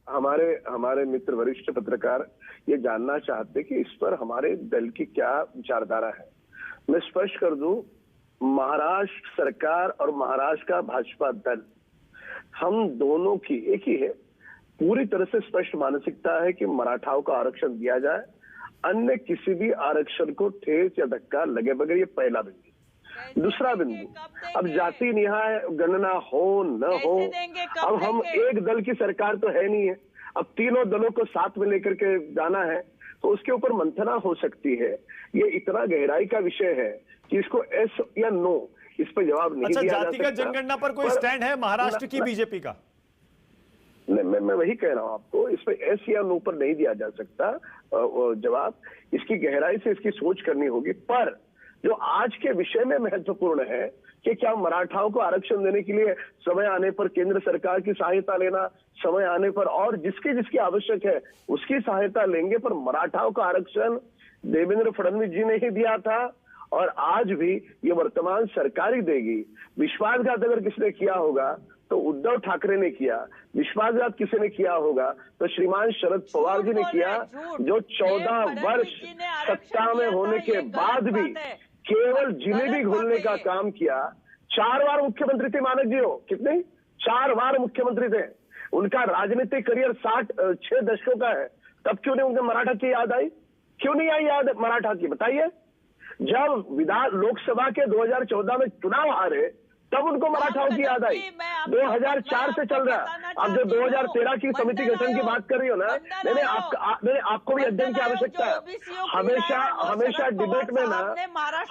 हमारे हमारे मित्र वरिष्ठ पत्रकार ये जानना चाहते कि इस पर हमारे दल की क्या विचारधारा है। मैं स्पष्ट कर दूं, महाराष्ट्र सरकार और महाराष्ट्र का भाजपा दल, हम दोनों की एक ही है। पूरी तरह से स्पष्ट मानसिकता है कि मराठाओं का आरक्षण दिया जाए, अन्य किसी भी आरक्षण को ठेस या धक्का लगे बगैर। ये पहला बिंदु। दूसरा बिंदु, अब जाति न्याय गणना हो न हो, अब हम एक दल की सरकार तो है नहीं है, अब तीनों दलों को साथ में लेकर के जाना है, तो उसके ऊपर मंथना हो सकती है। ये इतना गहराई का विषय है कि इसको एस या नो इस पर जवाब नहीं दिया जा सकता। जातिगत जनगणना पर कोई स्टैंड है महाराष्ट्र की बीजेपी का? मैं वही कह रहा हूं आपको, इस पर एस या नो पर नहीं दिया जा सकता जवाब। इसकी गहराई से इसकी सोच करनी होगी। पर जो आज के विषय में महत्वपूर्ण है कि क्या मराठाओं को आरक्षण देने के लिए समय आने पर केंद्र सरकार की सहायता लेना, समय आने पर और जिसकी जिसकी आवश्यक है उसकी सहायता लेंगे, पर मराठाओं का आरक्षण देवेंद्र फडणवीस जी ने ही दिया था और आज भी ये वर्तमान सरकार ही देगी। विश्वासघात अगर किसने किया होगा तो उद्धव ठाकरे ने किया, विश्वासघात किसी ने किया होगा तो श्रीमान शरद पवार जी ने किया, जो 14 वर्ष सत्ता में होने के बाद भी केवल जिलेबी घोलने का काम किया। 4 बार मुख्यमंत्री थे मानक जी हो, कितने 4 बार मुख्यमंत्री थे। उनका राजनीतिक करियर 6 दशकों का है, तब क्यों नहीं उनके मराठा की याद आई? क्यों नहीं आई याद मराठा की? बताइए। जब लोकसभा के 2014 में चुनाव हारे तब उनको मराठाओं की याद आई। 2004 से चल रहा है। अब जो 2013 की समिति गठन की बात कर रही हो ना, नहीं आपको भी अध्ययन की आवश्यकता है। हमेशा डिबेट में ना,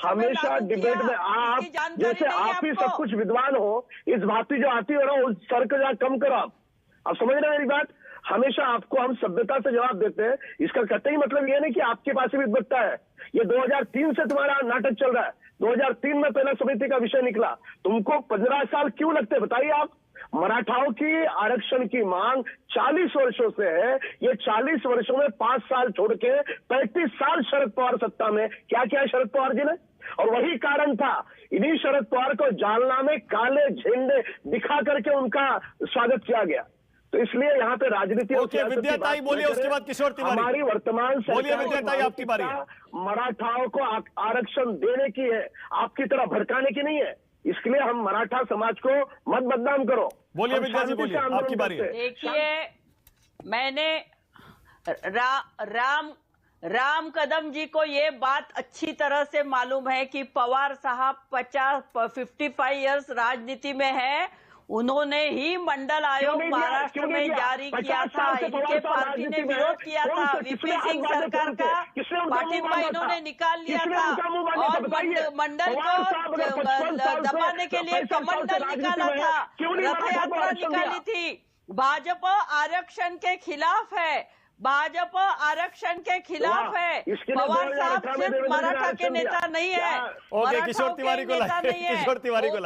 हमेशा डिबेट में आप जैसे आप ही सब कुछ विद्वान हो, इस भांति जो आती हो ना उस सर को जरा कम करो। आप समझ रहे हैं मेरी बात? हमेशा आपको हम सभ्यता से जवाब देते हैं, इसका कतई मतलब यह नहीं कि आपके पास भी विद्वत्ता है। ये 2003 से तुम्हारा नाटक चल रहा है। 2003 में पहला समिति का विषय निकला, तुमको 15 साल क्यों लगते बताइए आप? मराठाओं की आरक्षण की मांग 40 वर्षों से है। ये 40 वर्षों में 5 साल छोड़ के 35 साल शरद पवार सत्ता में क्या किया शरद पवार जी ने? और वही कारण था, इन्हीं शरद पवार को जालना में काले झंडे दिखा करके उनका स्वागत किया गया। तो इसलिए यहाँ पे राजनीति विद्याताई बोलिए, उसके बाद किशोर तिवारी। हमारी वर्तमान बोलिए विद्याताई, आपकी बारी है। मराठाओं को आरक्षण देने की है, आपकी तरह भड़काने की नहीं है। इसके लिए हम मराठा समाज को मत बदनाम करो। बोलिए विद्या जी, बोलिए, आपकी बारी है। देखिए, मैंने राम कदम जी को ये बात अच्छी तरह से मालूम है कि पवार साहब 55 इयर्स राजनीति में है। उन्होंने ही मंडल आयोग महाराष्ट्र में जारी किया था। इनके पार्टी ने विरोध किया था। वीपी सिंह सरकार का पाठिंबा इन्होंने निकाल लिया था और मंडल को दबाने के लिए कमंडल निकाला था, रथ यात्रा निकाली थी। भाजपा आरक्षण के खिलाफ है, भाजपा आरक्षण के खिलाफ है। पवार साहब सिर्फ मराठा के नेता नहीं है, किशोर तिवारी को